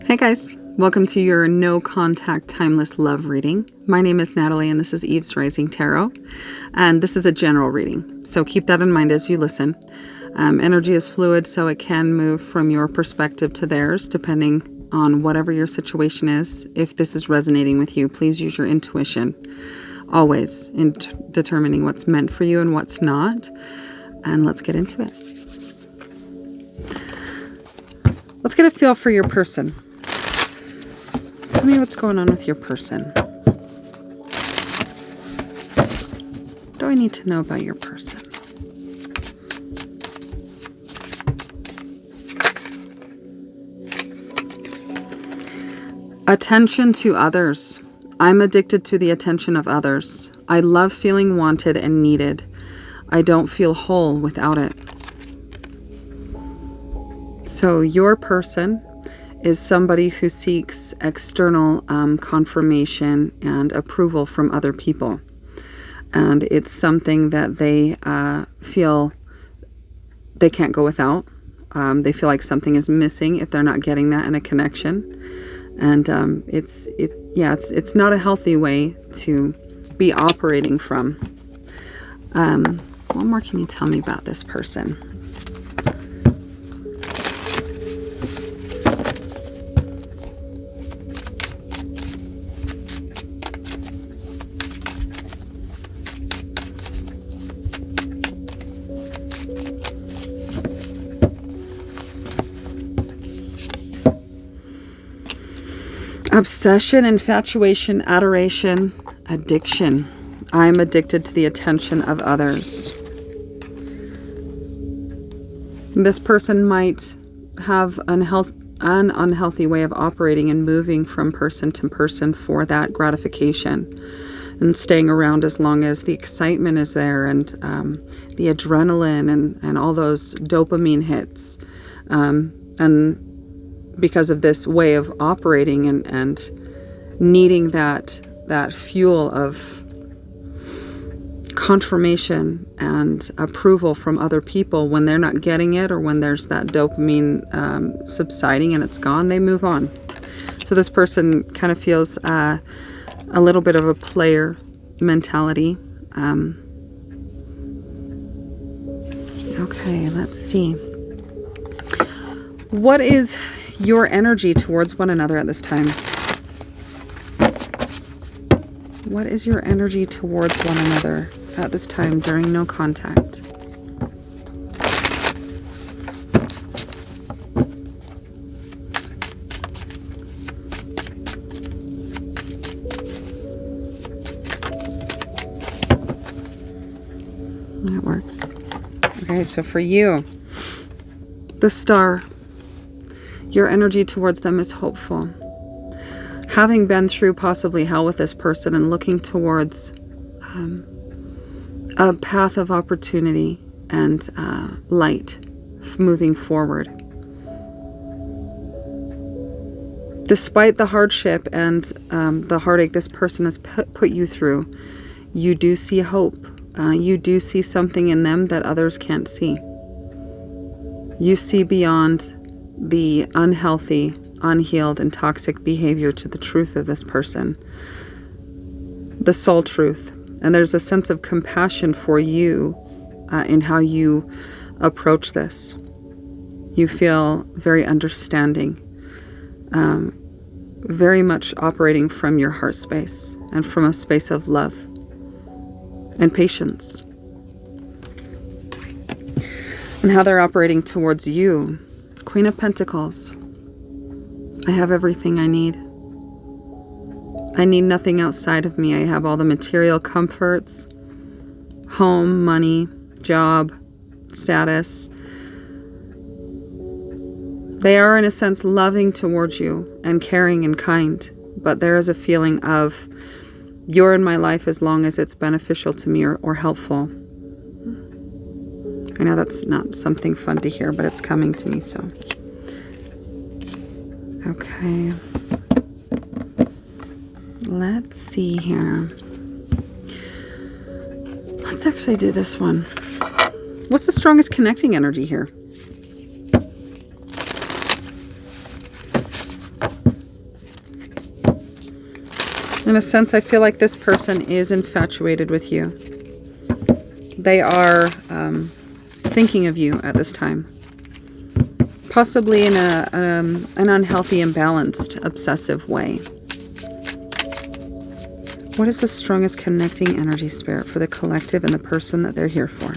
Hey guys, welcome to your no contact timeless love reading. My name is Natalie and this is Eve's Rising Tarot, and this is a general reading, so keep that in mind as you listen. Energy is fluid, so it can move from your perspective to theirs depending on whatever your situation is. If this is resonating with you, please use your intuition always in determining what's meant for you and what's not. And let's get into it. Let's get a feel for your person. Tell me what's going on with your person. What do I need to know about your person? Attention to others. I'm addicted to the attention of others. I love feeling wanted and needed. I don't feel whole without it. So your person is somebody who seeks external confirmation and approval from other people. And it's something that they feel they can't go without. They feel like something is missing if they're not getting that in a connection. And it's not a healthy way to be operating from. What more can you tell me about this person? Obsession, infatuation, adoration, addiction. I'm addicted to the attention of others. This person might have an unhealthy way of operating and moving from person to person for that gratification and staying around as long as the excitement is there and the adrenaline and all those dopamine hits. And because of this way of operating and needing that fuel of confirmation and approval from other people, when they're not getting it or when there's that dopamine subsiding and it's gone, they move on. So this person kind of feels a little bit of a player mentality. Okay, let's see. What is your energy towards one another at this time? What is your energy towards one another at this time during no contact? That works. Okay, so for you, the Star. Your energy towards them is hopeful. Having been through possibly hell with this person and looking towards a path of opportunity and light moving forward. Despite the hardship and the heartache this person has put you through, you do see hope. You do see something in them that others can't see. You see beyond the unhealthy, unhealed, and toxic behavior to the truth of this person, the soul truth. And there's a sense of compassion for you in how you approach this. You feel very understanding, very much operating from your heart space and from a space of love and patience. And how they're operating towards you. Queen of Pentacles. I have everything I need. I need nothing outside of me. I have all the material comforts, home, money, job, status. They are, in a sense, loving towards you and caring and kind. But there is a feeling of, you're in my life as long as it's beneficial to me or helpful. I know that's not something fun to hear, but it's coming to me, so. Okay. Let's see here. Let's actually do this one. What's the strongest connecting energy here? In a sense, I feel like this person is infatuated with you. They are thinking of you at this time. Possibly in an unhealthy, imbalanced, obsessive way. What is the strongest connecting energy, Spirit, for the collective and the person that they're here for?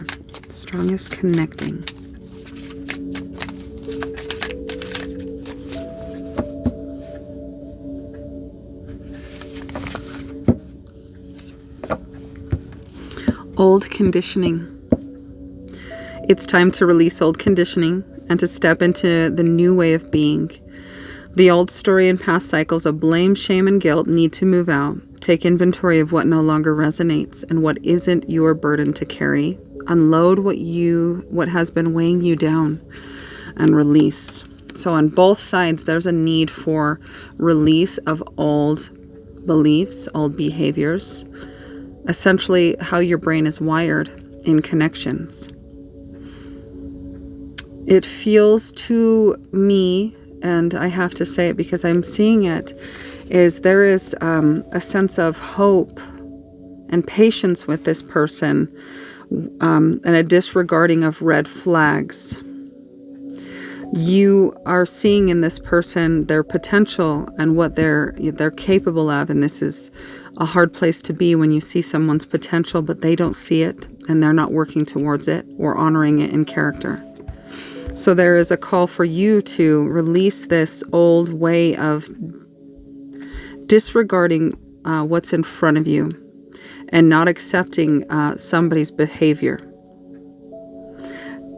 Strongest connecting. Old conditioning. It's time to release old conditioning and to step into the new way of being. The old story and past cycles of blame, shame, and guilt need to move out. Take inventory of what no longer resonates and what isn't your burden to carry. Unload what has been weighing you down and release. So on both sides, there's a need for release of old beliefs, old behaviors, essentially how your brain is wired in connections. It feels to me, and I have to say it because I'm seeing it, is there is a sense of hope and patience with this person, and a disregarding of red flags. You are seeing in this person their potential and what they're capable of, and this is a hard place to be when you see someone's potential but they don't see it and they're not working towards it or honoring it in character. So there is a call for you to release this old way of disregarding what's in front of you and not accepting somebody's behavior.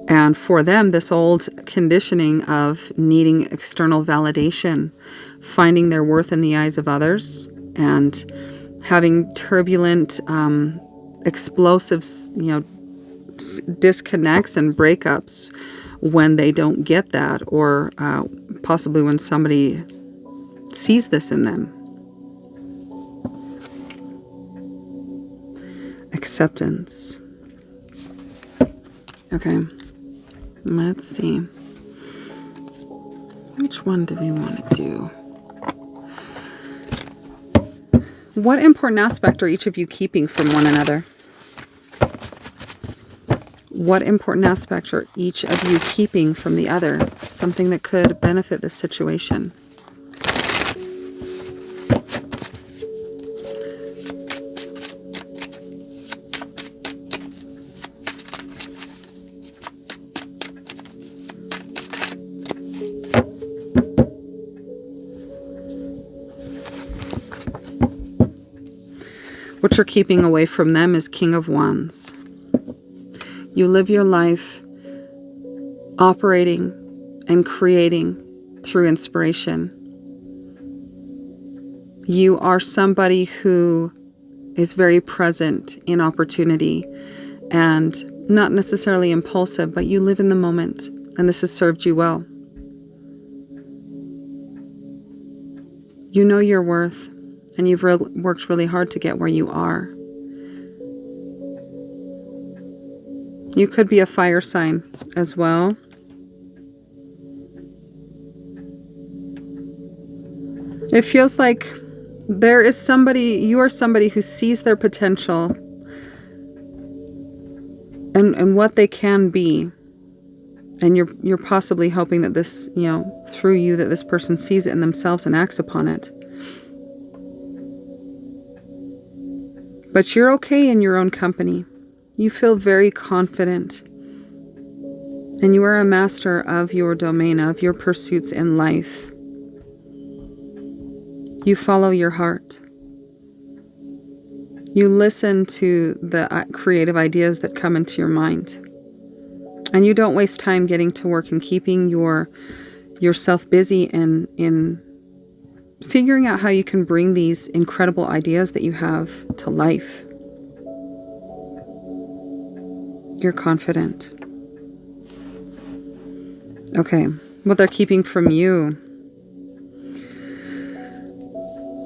And for them, this old conditioning of needing external validation, finding their worth in the eyes of others, and having turbulent, explosive, disconnects and breakups when they don't get that, or possibly when somebody sees this in them. Acceptance. Okay, let's see. Which one do we want to do? What important aspect are each of you keeping from one another? What important aspects are each of you keeping from the other? Something that could benefit this situation. What you're keeping away from them is King of Wands. You live your life operating and creating through inspiration. You are somebody who is very present in opportunity and not necessarily impulsive, but you live in the moment, and this has served you well. You know your worth, and you've worked really hard to get where you are. You could be a fire sign as well. It feels like you are somebody who sees their potential and what they can be. And you're possibly hoping that this, through you, that this person sees it in themselves and acts upon it. But you're okay in your own company. You feel very confident. And you are a master of your domain, of your pursuits in life. You follow your heart. You listen to the creative ideas that come into your mind. And you don't waste time getting to work and keeping yourself busy in figuring out how you can bring these incredible ideas that you have to life. You're confident. Okay, what they're keeping from you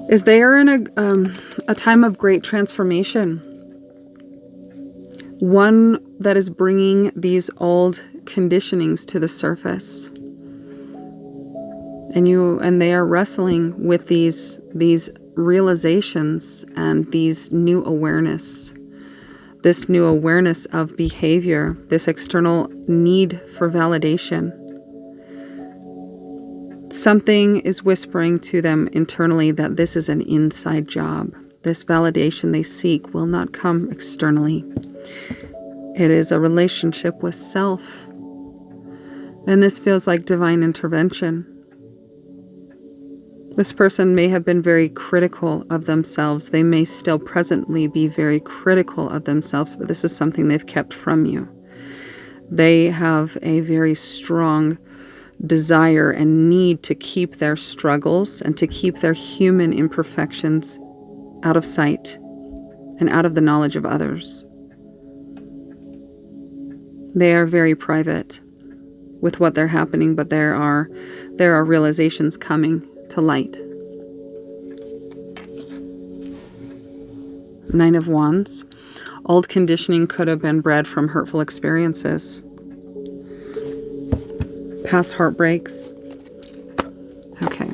is they are in a time of great transformation. One that is bringing these old conditionings to the surface. And they are wrestling with these realizations and these new awareness, this new awareness of behavior, this external need for validation. Something is whispering to them internally that this is an inside job. This validation they seek will not come externally. It is a relationship with self. And this feels like divine intervention. This person may have been very critical of themselves. They may still presently be very critical of themselves, but this is something they've kept from you. They have a very strong desire and need to keep their struggles and to keep their human imperfections out of sight and out of the knowledge of others. They are very private with what they're happening, but there are realizations coming to light. Nine of Wands. Old conditioning could have been bred from hurtful experiences. Past heartbreaks. Okay.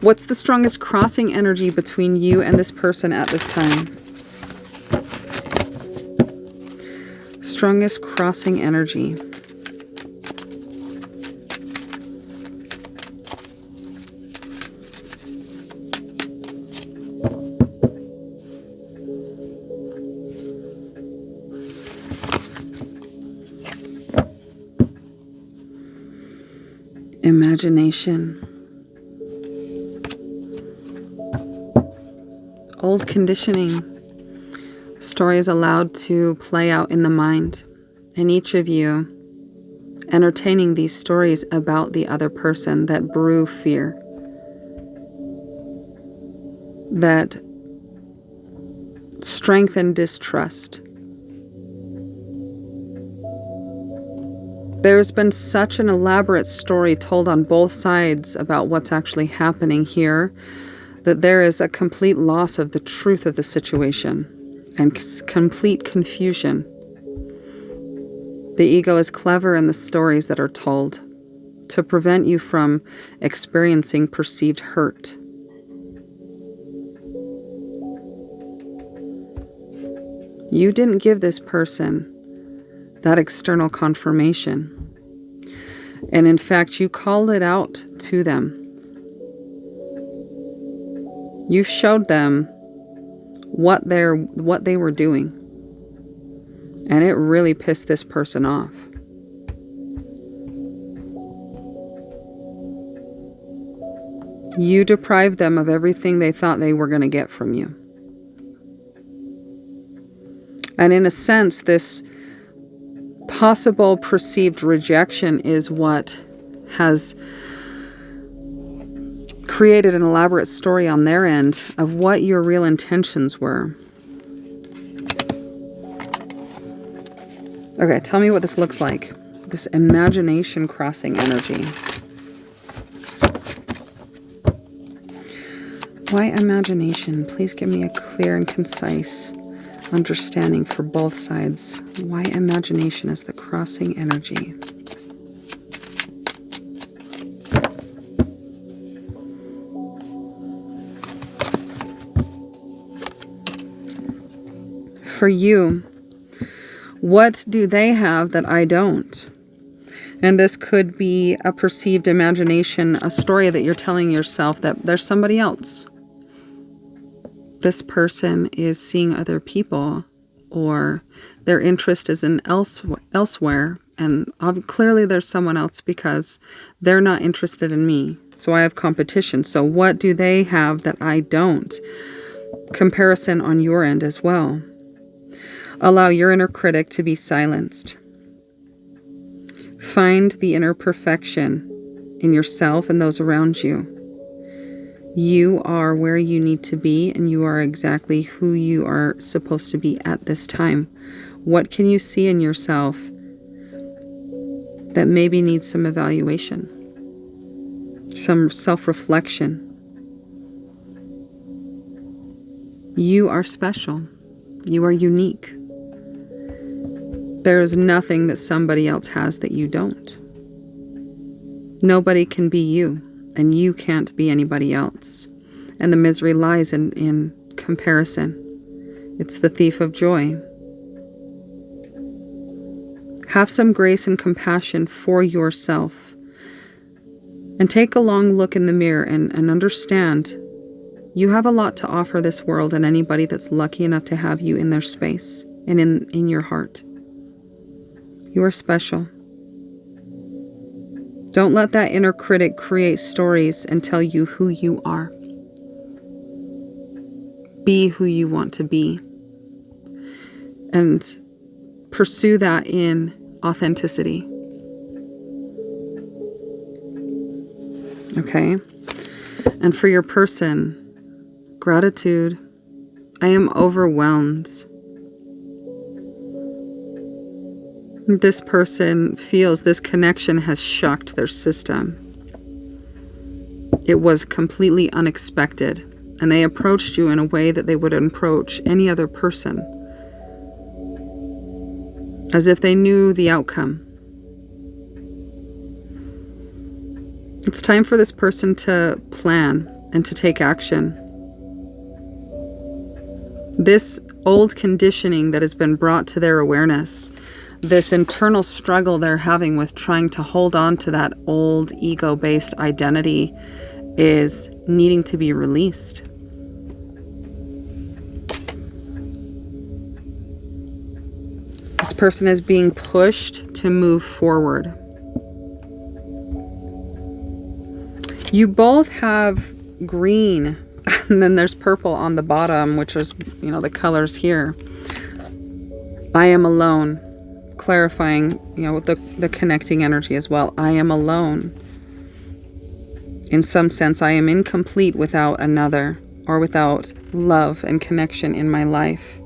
What's the strongest crossing energy between you and this person at this time? Strongest crossing energy. Imagination. Old conditioning. Story is allowed to play out in the mind, and each of you entertaining these stories about the other person that brew fear, that strengthen distrust. There's been such an elaborate story told on both sides about what's actually happening here that there is a complete loss of the truth of the situation and complete confusion. The ego is clever in the stories that are told to prevent you from experiencing perceived hurt. You didn't give this person that external confirmation. And in fact, you called it out to them. You showed them what they were doing. And it really pissed this person off. You deprived them of everything they thought they were going to get from you. And in a sense, this possible perceived rejection is what has created an elaborate story on their end of what your real intentions were. Okay, tell me what this looks like. This imagination crossing energy. Why imagination? Please give me a clear and concise understanding for both sides. Why imagination is the crossing energy? For you, what do they have that I don't? And this could be a perceived imagination, a story that you're telling yourself that there's somebody else. This person is seeing other people, or their interest is in elsewhere, and clearly there's someone else because they're not interested in me. So I have competition. So what do they have that I don't? Comparison on your end as well. Allow your inner critic to be silenced. Find the inner perfection in yourself and those around you. You are where you need to be, and you are exactly who you are supposed to be at this time. What can you see in yourself that maybe needs some evaluation, some self-reflection? You are special. You are unique. There is nothing that somebody else has that you don't. Nobody can be you. And you can't be anybody else. And the misery lies in comparison. It's the thief of joy. Have some grace and compassion for yourself. And take a long look in the mirror and understand you have a lot to offer this world and anybody that's lucky enough to have you in their space and in your heart. You are special. Don't let that inner critic create stories and tell you who you are. Be who you want to be. And pursue that in authenticity. Okay? And for your person, gratitude. I am overwhelmed. This person feels this connection has shocked their system. It was completely unexpected, and they approached you in a way that they would approach any other person, as if they knew the outcome. It's time for this person to plan and to take action. This old conditioning that has been brought to their awareness, this internal struggle they're having with trying to hold on to that old ego-based identity is needing to be released. This person is being pushed to move forward. You both have green, and then there's purple on the bottom, which is, the colors here. I am alone. Clarifying, the connecting energy as well. I am alone. In some sense, I am incomplete without another or without love and connection in my life.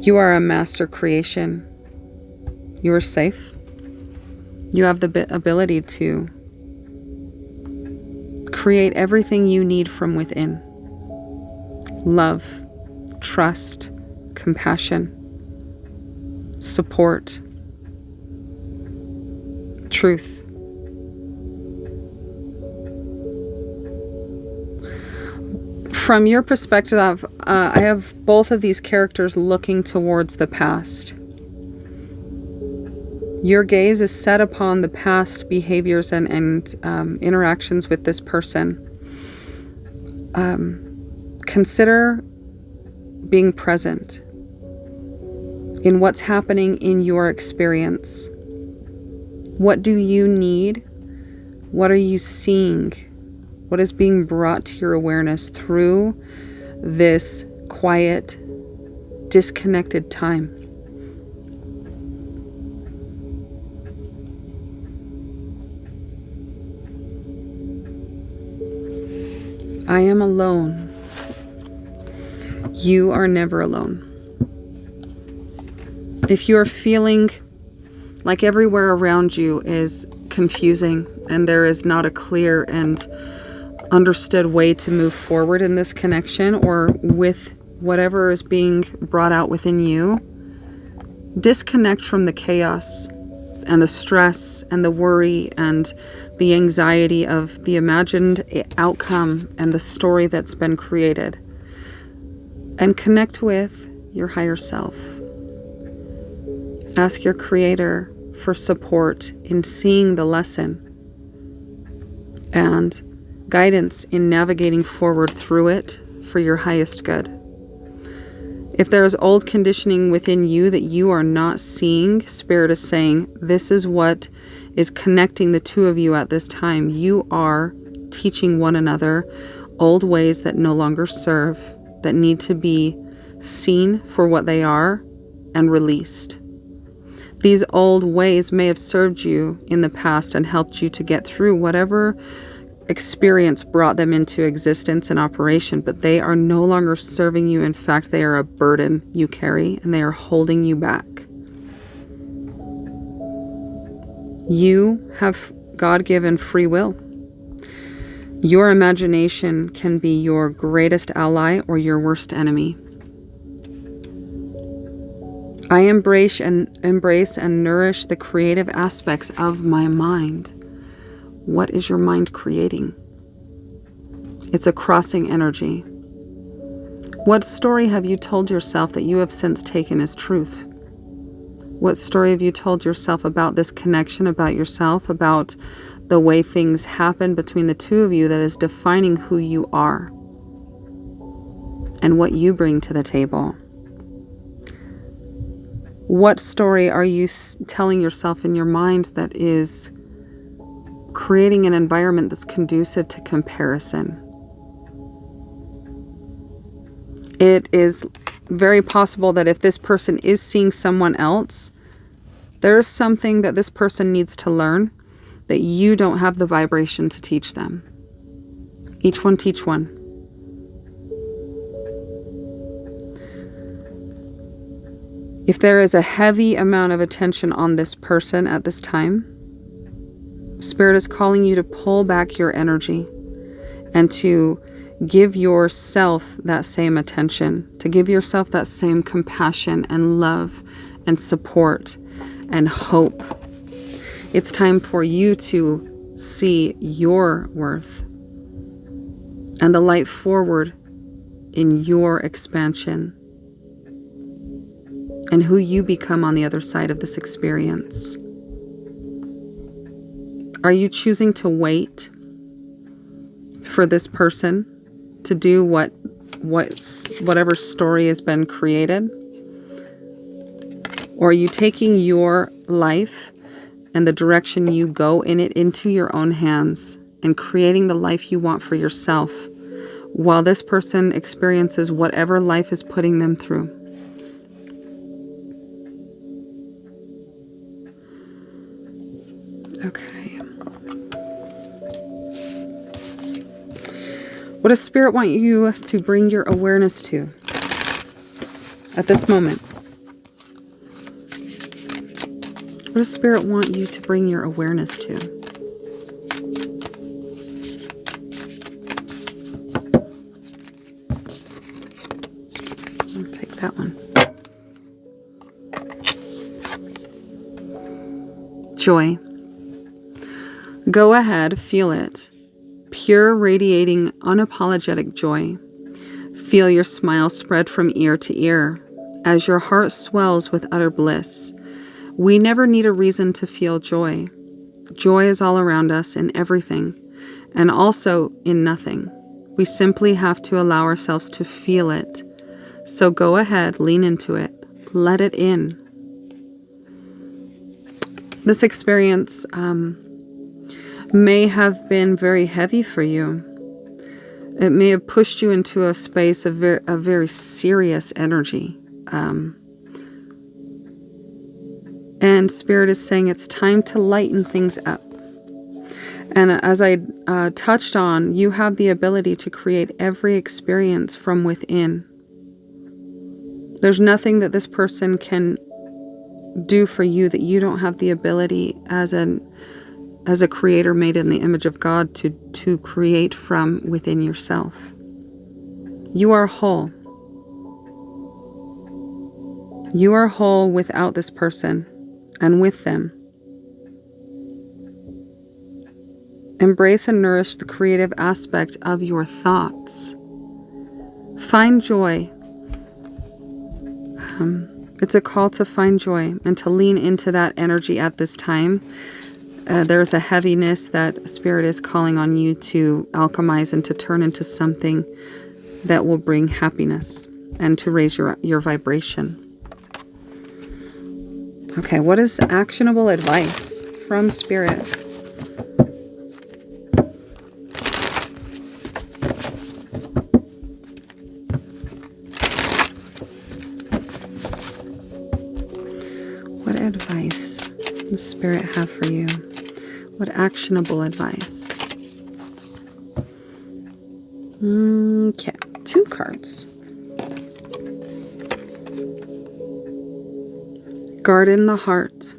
You are a master creation. You are safe. You have the ability to create everything you need from within. Love, trust, compassion, support, truth. From your perspective, I have both of these characters looking towards the past. Your gaze is set upon the past behaviors and interactions with this person. Consider being present in what's happening in your experience. What do you need? What are you seeing? What is being brought to your awareness through this quiet, disconnected time? I am alone. You are never alone. If you're feeling like everywhere around you is confusing and there is not a clear and understood way to move forward in this connection or with whatever is being brought out within you, disconnect from the chaos and the stress and the worry and the anxiety of the imagined outcome and the story that's been created, and connect with your higher self. Ask your Creator for support in seeing the lesson and guidance in navigating forward through it for your highest good. If there is old conditioning within you that you are not seeing, Spirit is saying, this is what is connecting the two of you at this time. You are teaching one another old ways that no longer serve, that need to be seen for what they are and released. These old ways may have served you in the past and helped you to get through whatever experience brought them into existence and operation, but they are no longer serving you. In fact, they are a burden you carry and they are holding you back. You have God-given free will. Your imagination can be your greatest ally or your worst enemy. I embrace and nourish the creative aspects of my mind. What is your mind creating? It's a crossing energy. What story have you told yourself that you have since taken as truth? What story have you told yourself about this connection, about yourself, about the way things happen between the two of you that is defining who you are and what you bring to the table? What story are you telling yourself in your mind that is creating an environment that's conducive to comparison? It is very possible that if this person is seeing someone else, there is something that this person needs to learn that you don't have the vibration to teach them. Each one teach one. If there is a heavy amount of attention on this person at this time, Spirit is calling you to pull back your energy and to give yourself that same attention, to give yourself that same compassion and love and support and hope. It's time for you to see your worth and the light forward in your expansion and who you become on the other side of this experience. Are you choosing to wait for this person to do whatever story has been created? Or are you taking your life and the direction you go in it into your own hands and creating the life you want for yourself while this person experiences whatever life is putting them through? Okay. What does Spirit want you to bring your awareness to at this moment? What does Spirit want you to bring your awareness to? I'll take that one. Joy. Go ahead, feel it. Pure, radiating, unapologetic joy. Feel your smile spread from ear to ear as your heart swells with utter bliss. We never need a reason to feel joy. Joy is all around us in everything and also in nothing. We simply have to allow ourselves to feel it. So go ahead, lean into it. Let it in. This experience may have been very heavy for you. It may have pushed you into a space of very serious energy. And Spirit is saying it's time to lighten things up. And as I touched on, you have the ability to create every experience from within. There's nothing that this person can do for you that you don't have the ability as a creator made in the image of God to create from within yourself. You are whole. You are whole without this person and with them. Embrace and nourish the creative aspect of your thoughts. Find joy. It's a call to find joy and to lean into that energy at this time. There's a heaviness that Spirit is calling on you to alchemize and to turn into something that will bring happiness and to raise your vibration. Okay, what is actionable advice from Spirit? What advice does Spirit have for you? What actionable advice? Okay, 2 cards. Garden the heart.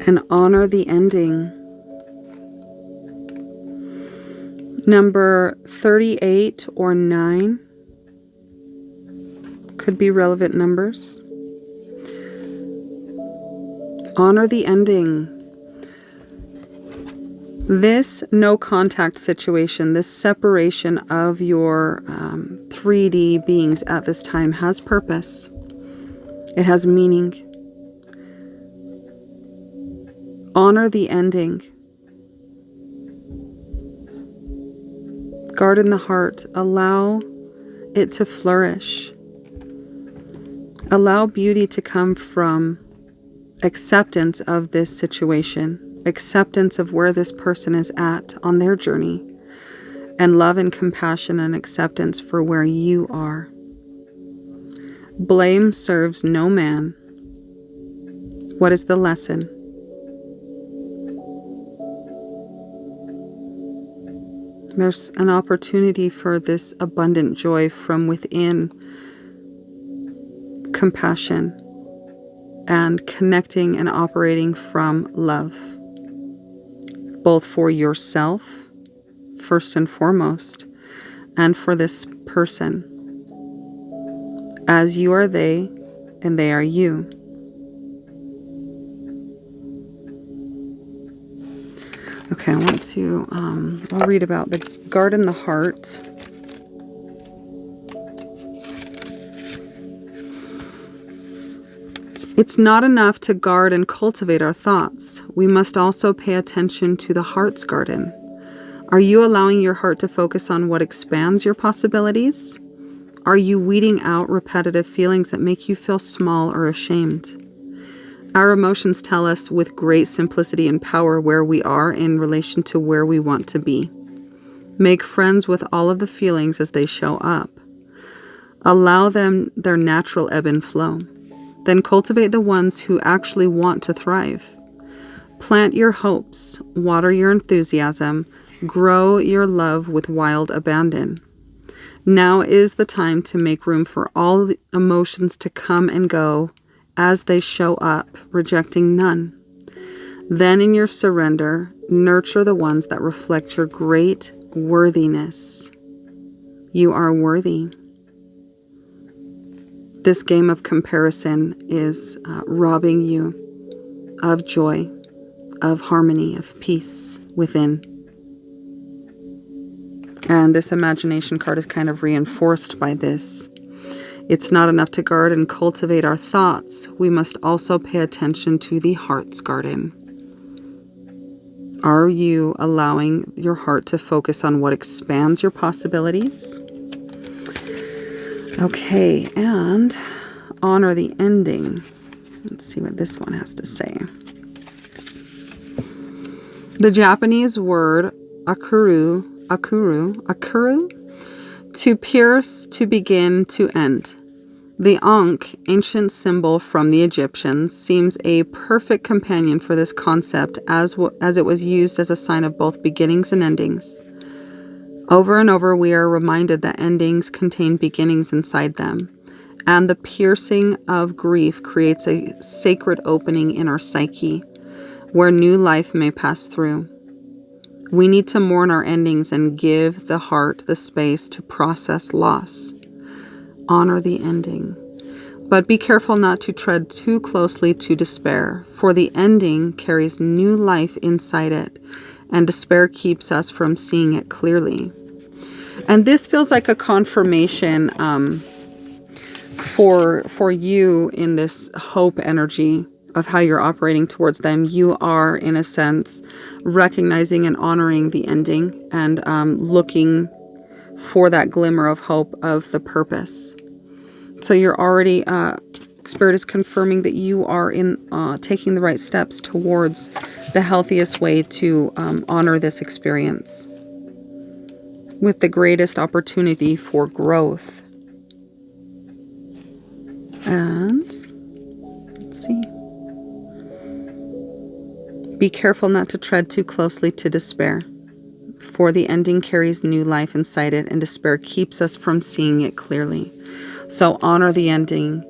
And honor the ending. Number 38 or 9 could be relevant numbers. Honor the ending. This no contact situation, this separation of your 3D beings at this time has purpose. It has meaning. Honor the ending. Garden the heart. Allow it to flourish. Allow beauty to come from acceptance of this situation, acceptance of where this person is at on their journey, and love and compassion and acceptance for where you are. Blame serves no man. What is the lesson? There's an opportunity for this abundant joy from within, compassion, and connecting and operating from love, both for yourself, first and foremost, and for this person, as you are they and they are you. Okay, I want to, I'll read about the garden the heart. It's not enough to guard and cultivate our thoughts. We must also pay attention to the heart's garden. Are you allowing your heart to focus on what expands your possibilities? Are you weeding out repetitive feelings that make you feel small or ashamed? Our emotions tell us with great simplicity and power where we are in relation to where we want to be. Make friends with all of the feelings as they show up. Allow them their natural ebb and flow. Then cultivate the ones who actually want to thrive. Plant your hopes, water your enthusiasm, grow your love with wild abandon. Now is the time to make room for all the emotions to come and go as they show up, rejecting none. Then in your surrender, nurture the ones that reflect your great worthiness. You are worthy. This game of comparison is robbing you of joy, of harmony, of peace within. And this imagination card is kind of reinforced by this. It's not enough to guard and cultivate our thoughts. We must also pay attention to the heart's garden. Are you allowing your heart to focus on what expands your possibilities? Okay, and honor the ending. Let's see what this one has to say. The Japanese word akuru, to pierce, to begin, to end. The Ankh, ancient symbol from the Egyptians, seems a perfect companion for this concept as it was used as a sign of both beginnings and endings. Over and over we are reminded that endings contain beginnings inside them, and the piercing of grief creates a sacred opening in our psyche where new life may pass through. We need to mourn our endings and give the heart the space to process loss. Honor the ending. But be careful not to tread too closely to despair, for the ending carries new life inside it, and despair keeps us from seeing it clearly. And this feels like a confirmation for you in this hope energy of how you're operating towards them. You are, in a sense, recognizing and honoring the ending and looking for that glimmer of hope of the purpose. So you're already, Spirit is confirming that you are in taking the right steps towards the healthiest way to honor this experience with the greatest opportunity for growth. And let's see. Be careful not to tread too closely to despair, for the ending carries new life inside it, and despair keeps us from seeing it clearly. So honor the ending.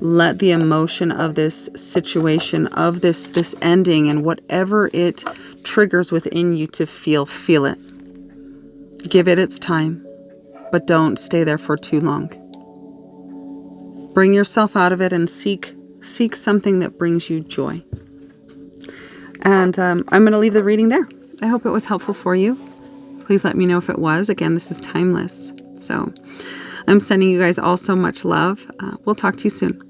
Let the emotion of this situation, of this ending, and whatever it triggers within you to feel it. Give it its time, but don't stay there for too long. Bring yourself out of it and seek something that brings you joy. And I'm going to leave the reading there. I hope it was helpful for you. Please let me know if it was. Again, this is timeless. So I'm sending you guys all so much love. We'll talk to you soon.